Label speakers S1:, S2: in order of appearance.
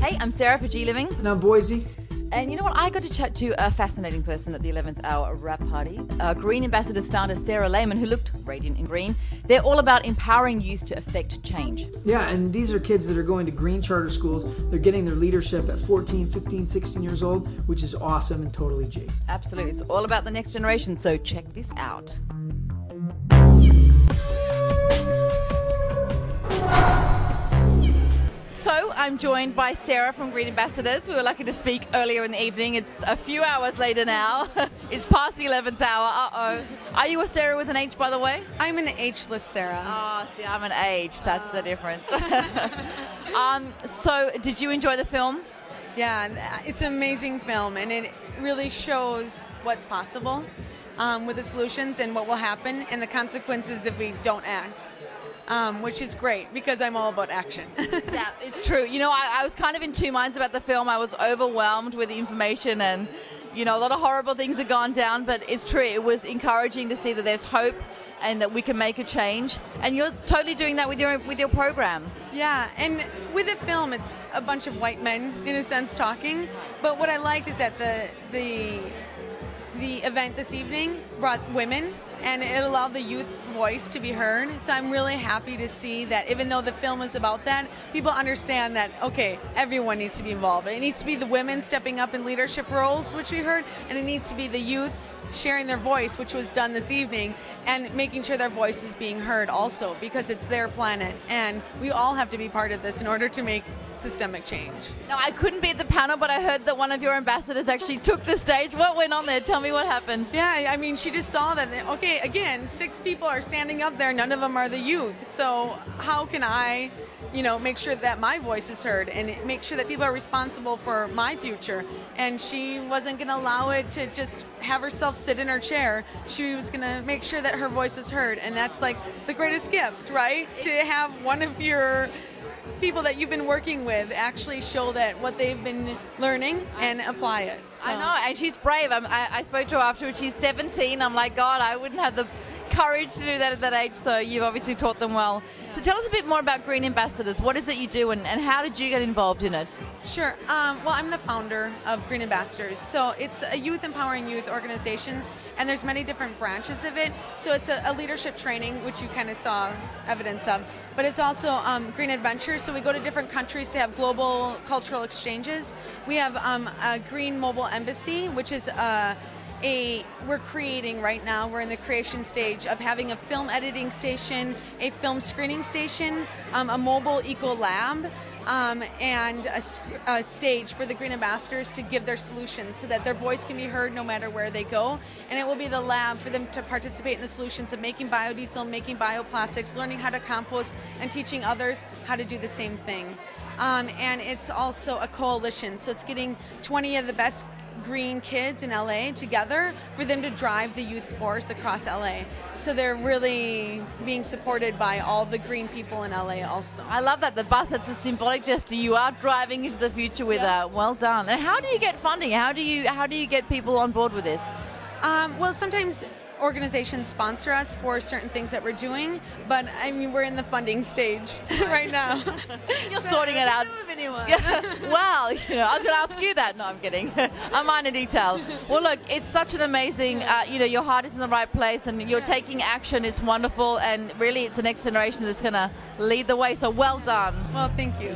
S1: Hey, I'm Sara for G Living.
S2: And I'm Boise.
S1: And you know what? I got to chat to a fascinating person at the 11th hour wrap party. Green Ambassadors founder Sara Laimon, who looked radiant in green. They're all about empowering youth to affect change.
S2: Yeah, and these are kids that are going to green charter schools. They're getting their leadership at 14, 15, 16 years old, which is awesome and totally G.
S1: Absolutely. It's all about the next generation, so check this out. So I'm joined by Sara from Green Ambassadors. We were lucky to speak earlier in the evening. It's a few hours later now. It's past the 11th hour. Uh-oh. Are you a Sara with an H, by the way?
S3: I'm an H-less Sara.
S1: Oh, see, I'm an H. That's the difference. So did you enjoy the film?
S3: Yeah, it's an amazing film, and it really shows what's possible with the solutions and what will happen and the consequences if we don't act. Which is great because I'm all about action.
S1: Yeah, it's true. You know, I was kind of in two minds about the film. I was overwhelmed with the information and, you know, a lot of horrible things have gone down, but it's true. It was encouraging to see that there's hope and that we can make a change. And you're totally doing that with your program.
S3: Yeah, and with the film, it's a bunch of white men, in a sense, talking. But what I liked is that the event this evening brought women, and it allowed the youth voice to be heard. So I'm really happy to see that even though the film is about that, people understand that, okay, everyone needs to be involved. It needs to be the women stepping up in leadership roles, which we heard, and it needs to be the youth sharing their voice, which was done this evening, and making sure their voice is being heard also, because it's their planet, and we all have to be part of this in order to make systemic change.
S1: Now, I couldn't be at the panel, but I heard that one of your ambassadors actually took the stage. What went on there? Tell me what happened.
S3: Yeah, I mean, she just saw that, okay, again, 6 people are standing up there, none of them are the youth, so how can I, you know, make sure that my voice is heard and make sure that people are responsible for my future? And she wasn't going to allow it to just have herself sit in her chair. She was going to make sure that her voice is heard, and that's like the greatest gift, right? To have one of your people that you've been working with actually show that what they've been learning and apply it. So.
S1: I know, and she's brave. I spoke to her afterwards. She's 17. I'm like, God, I wouldn't have the courage to do that at that age, so you've obviously taught them well. So tell us a bit more about Green Ambassadors. What is it you do, and how did you get involved in it?
S3: Sure. Well, I'm the founder of Green Ambassadors. So it's a youth empowering youth organization, and there's many different branches of it. So it's a leadership training, which you kind of saw evidence of. But it's also Green Adventure. So we go to different countries to have global cultural exchanges. We have a Green Mobile Embassy, which is we're creating right now, we're in the creation stage of having a film editing station, a film screening station, a mobile eco lab, and a stage for the Green Ambassadors to give their solutions so that their voice can be heard no matter where they go. And it will be the lab for them to participate in the solutions of making biodiesel, making bioplastics, learning how to compost, and teaching others how to do the same thing. And it's also a coalition, so it's getting 20 of the best green kids in LA together for them to drive the youth force across LA. So they're really being supported by all the green people in LA also.
S1: I love that. The bus, it's a symbolic gesture. You are driving into the future with well done. And how do you get funding? How do you get people on board with this?
S3: Well, sometimes organizations sponsor us for certain things that we're doing, but I mean, we're in the funding stage right now.
S1: You're sorting it out. Well, you know, I was going to ask you that. No, I'm kidding. I'm minor detail. Well, look, it's such an amazing, you know, your heart is in the right place and you're taking action. It's wonderful, and really it's the next generation that's going to lead the way. So well done.
S3: Well, thank you.